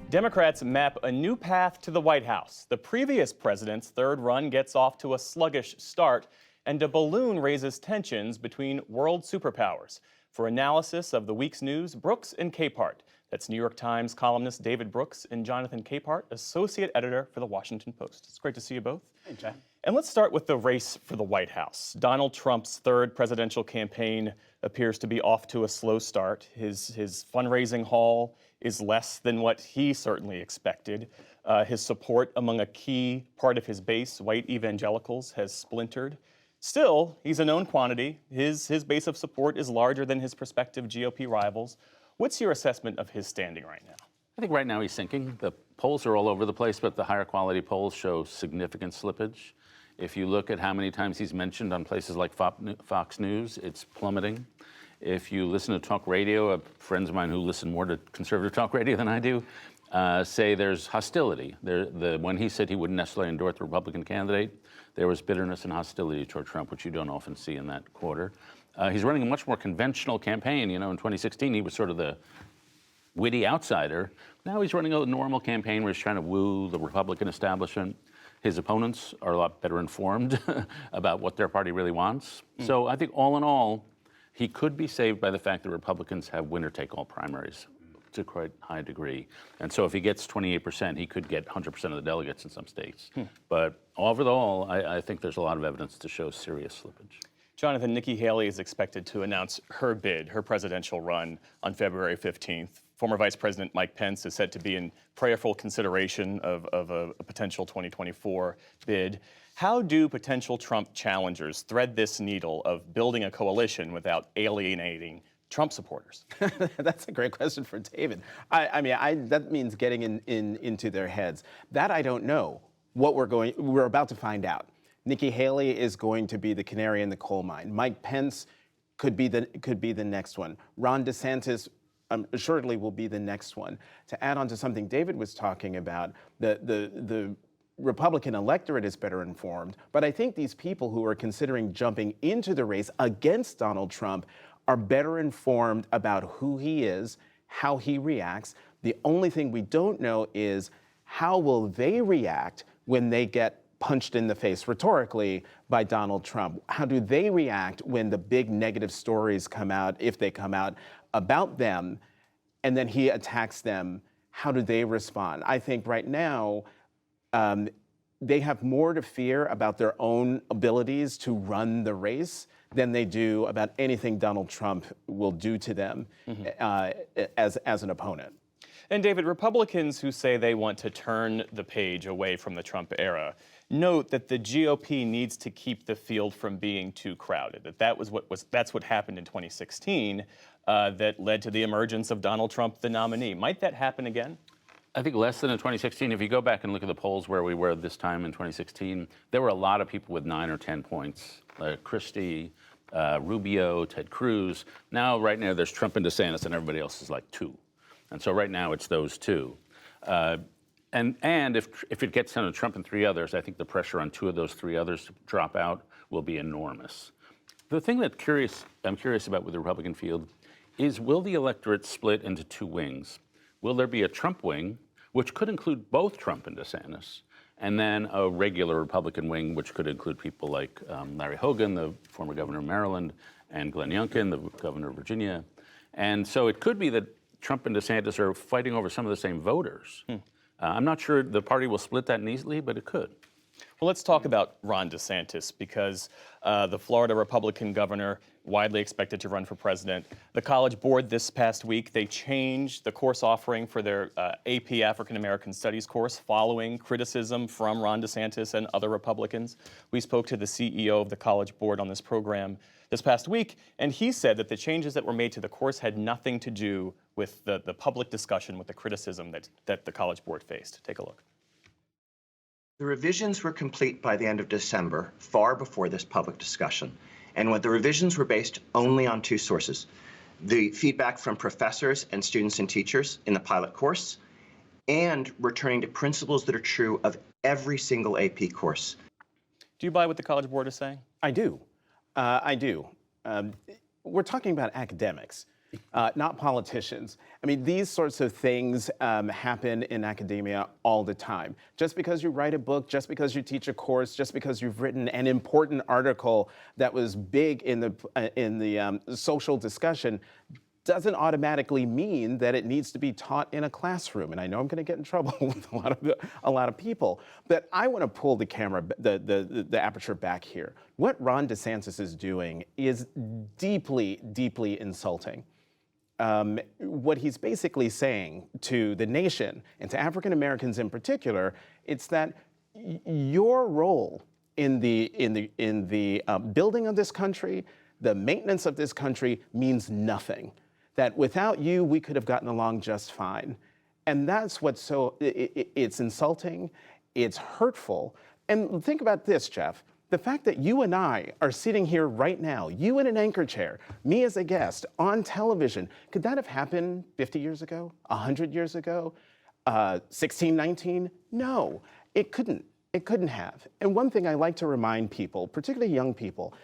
Democrats map a new path to the White House. The previous president's third run gets off to a sluggish start, and a balloon raises tensions between world superpowers. For analysis of the week's news, Brooks and Capehart. That's New York Times columnist David Brooks and Jonathan Capehart, associate editor for The Washington Post. It's great to see you both. Hey, Jeff. And let's start with the race for the White House. Donald Trump's third presidential campaign appears to be off to a slow start. His fundraising haul is less than what he certainly expected. His support among a key part of his base, white evangelicals, has splintered. Still, he's a known quantity. His base of support is larger than his prospective GOP rivals. What's your assessment of his standing right now? I think right now he's sinking. The polls are all over the place, but the higher quality polls show significant slippage. If you look at how many times he's mentioned on places like Fox News, it's plummeting. If you listen to talk radio, friends of mine who listen more to conservative talk radio than I do, say there's hostility. When he said he wouldn't necessarily endorse the Republican candidate, there was bitterness and hostility toward Trump, which you don't often see in that quarter. He's running a much more conventional campaign. You know, in 2016, he was sort of the witty outsider. Now he's running a normal campaign where he's trying to woo the Republican establishment. His opponents are a lot better informed about what their party really wants. So I think all in all, he could be saved by the fact that Republicans have winner-take-all primaries to quite a high degree. And so if he gets 28%, he could get 100% of the delegates in some states. But overall, I think there's a lot of evidence to show serious slippage. Jonathan, Nikki Haley is expected to announce her bid, her presidential run, on February 15th. Former Vice President Mike Pence is said to be in prayerful consideration of a potential 2024 bid. How do potential Trump challengers thread this needle of building a coalition without alienating Trump supporters? That's a great question for David. That means getting into their heads. That I don't know. We're about to find out. Nikki Haley is going to be the canary in the coal mine. Mike Pence could be the next one. Ron DeSantis assuredly will be the next one. To add on to something David was talking about, the Republican electorate is better informed, but I think these people who are considering jumping into the race against Donald Trump are better informed about who he is, how he reacts. The only thing we don't know is how will they react when they get punched in the face rhetorically by Donald Trump? How do they react when the big negative stories come out, if they come out, about them, and then he attacks them? How do they respond? I think right now, they have more to fear about their own abilities to run the race than they do about anything Donald Trump will do to them as an opponent. And David, Republicans who say they want to turn the page away from the Trump era note that the GOP needs to keep the field from being too crowded. That's what happened in 2016 that led to the emergence of Donald Trump, the nominee. Might that happen again? I think less than in 2016. If you go back and look at the polls where we were this time in 2016, there were a lot of people with 9 or 10 points. Christie, Rubio, Ted Cruz. Now, right now, there's Trump and DeSantis, and everybody else is like 2. And so right now, it's those 2. And if it gets down to Trump and 3 others, I think the pressure on 2 of those 3 others to drop out will be enormous. The thing that I'm curious about with the Republican field is, will the electorate split into 2 wings? Will there be a Trump wing, which could include both Trump and DeSantis, and then a regular Republican wing, which could include people like Larry Hogan, the former governor of Maryland, and Glenn Youngkin, the governor of Virginia. And so it could be that Trump and DeSantis are fighting over some of the same voters. I'm not sure the party will split that easily, but it could. Well, let's talk about Ron DeSantis, because the Florida Republican governor, widely expected to run for president. The College Board this past week, they changed the course offering for their AP African American Studies course following criticism from Ron DeSantis and other Republicans. We spoke to the CEO of the College Board on this program this past week, and he said that the changes that were made to the course had nothing to do with the public discussion, with the criticism that the College Board faced. Take a look. The revisions were complete by the end of December, far before this public discussion. And when the revisions were based only on 2 sources: the feedback from professors and students and teachers in the pilot course, and returning to principles that are true of every single AP course. Do you buy what the College Board is saying? I do. I do. We're talking about academics. not politicians. I mean, these sorts of things happen in academia all the time. Just because you write a book, just because you teach a course, just because you've written an important article that was big in the social discussion, doesn't automatically mean that it needs to be taught in a classroom. And I know I'm going to get in trouble with a lot of people, but I want to pull the camera, the aperture back here. What Ron DeSantis is doing is deeply, deeply insulting. What he's basically saying to the nation and to African Americans in particular, it's that your role in the building of this country, the maintenance of this country means nothing. That without you, we could have gotten along just fine. And that's what's so, it's insulting, it's hurtful. And think about this, Jeff. The fact that you and I are sitting here right now, you in an anchor chair, me as a guest, on television, could that have happened 50 years ago, 100 years ago, 1619? No, it couldn't. It couldn't have. And one thing I like to remind people, particularly young people,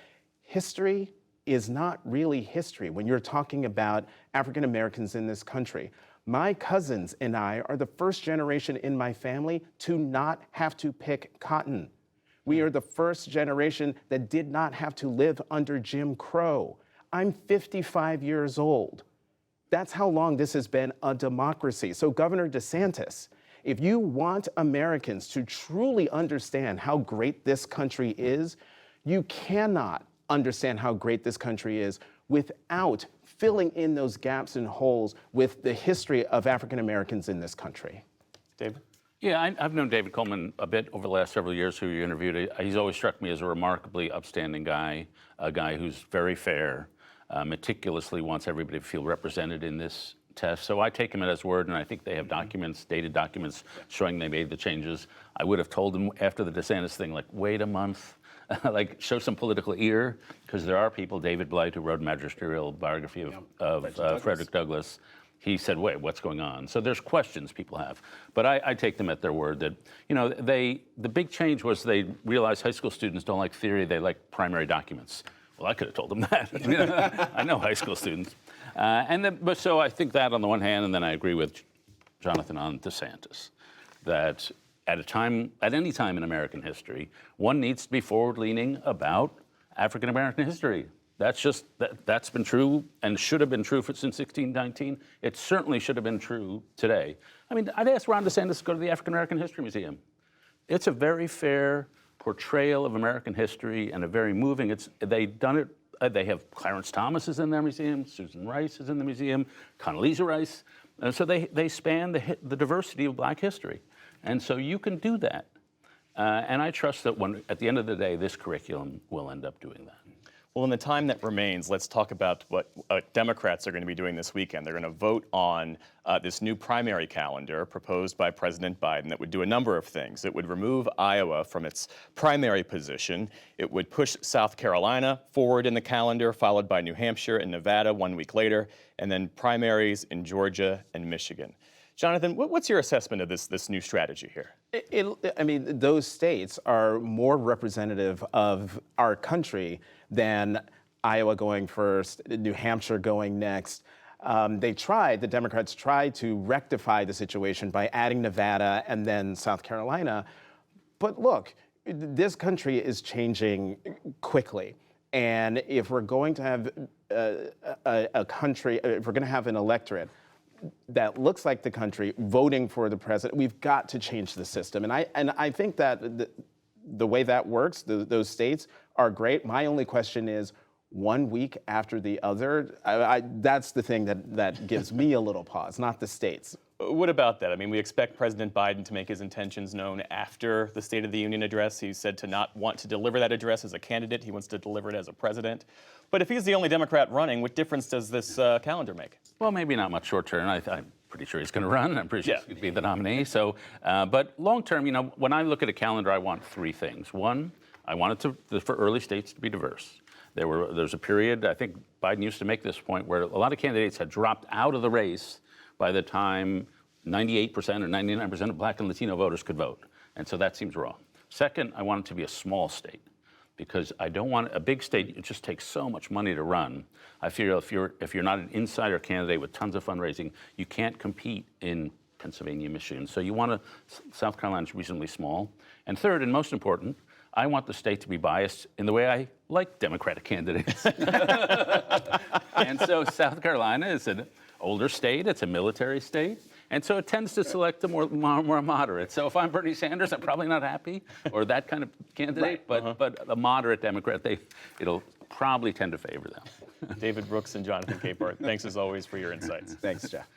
history is not really history when you're talking about African Americans in this country. My cousins and I are the first generation in my family to not have to pick cotton. We are the first generation that did not have to live under Jim Crow. I'm 55 years old. That's how long this has been a democracy. So Governor DeSantis, if you want Americans to truly understand how great this country is, you cannot understand how great this country is without filling in those gaps and holes with the history of African Americans in this country. David? Yeah, I've known David Coleman a bit over the last several years who you interviewed. He's always struck me as a remarkably upstanding guy, a guy who's very fair, meticulously wants everybody to feel represented in this test. So I take him at his word, and I think they have documents, dated documents, showing they made the changes. I would have told him after the DeSantis thing, like, wait a month. Like, show some political ear, because there are people, David Blight, who wrote a magisterial biography of Frederick Douglass, he said, wait, what's going on? So there's questions people have. But I take them at their word that, you know, the big change was they realized high school students don't like theory, they like primary documents. Well, I could have told them that. I mean, I know high school students. But so I think that on the one hand, and then I agree with Jonathan on DeSantis, that at any time in American history, one needs to be forward-leaning about African American history. That's been true and should have been true since 1619. It certainly should have been true today. I mean, I'd ask Ron DeSantis to go to the African American History Museum. It's a very fair portrayal of American history and a very moving. They've done it. They have Clarence Thomas is in their museum, Susan Rice is in the museum, Condoleezza Rice. So they span the diversity of Black history. And so you can do that. And I trust that at the end of the day, this curriculum will end up doing that. Well, in the time that remains, let's talk about what Democrats are going to be doing this weekend. They're going to vote on this new primary calendar proposed by President Biden that would do a number of things. It would remove Iowa from its primary position. It would push South Carolina forward in the calendar, followed by New Hampshire and Nevada 1 week later, and then primaries in Georgia and Michigan. Jonathan, what's your assessment of this new strategy here? I mean, those states are more representative of our country than Iowa going first, New Hampshire going next. The Democrats tried to rectify the situation by adding Nevada and then South Carolina. But look, this country is changing quickly. And if we're going to have a country, if we're going to have an electorate that looks like the country voting for the president, we've got to change the system. And I think that the way that works, those states are great. My only question is, 1 week after the other, that's the thing that gives me a little pause, not the states. What about that? I mean, we expect President Biden to make his intentions known after the State of the Union address. He said to not want to deliver that address as a candidate. He wants to deliver it as a president. But if he's the only Democrat running, what difference does this calendar make? Well, maybe not much short term. I'm pretty sure he's going to run. I'm pretty sure he's going to be the nominee. So, but long term, you know, when I look at a calendar, I want three things. One, I want it for early states to be diverse. There's a period, I think Biden used to make this point, where a lot of candidates had dropped out of the race by the time 98% or 99% of Black and Latino voters could vote. And so that seems wrong. Second, I want it to be a small state. because I don't want a big state. It just takes so much money to run. I feel if you're not an insider candidate with tons of fundraising, you can't compete in Pennsylvania, Michigan. So you want to. South Carolina's reasonably small. And third, and most important, I want the state to be biased in the way I like Democratic candidates. And so South Carolina is an older state. It's a military state. And so it tends to select the more moderate. So if I'm Bernie Sanders, I'm probably not happy, or that kind of candidate. Right. But a moderate Democrat, it'll probably tend to favor them. David Brooks and Jonathan Capehart, thanks as always for your insights. Thanks, Jeff.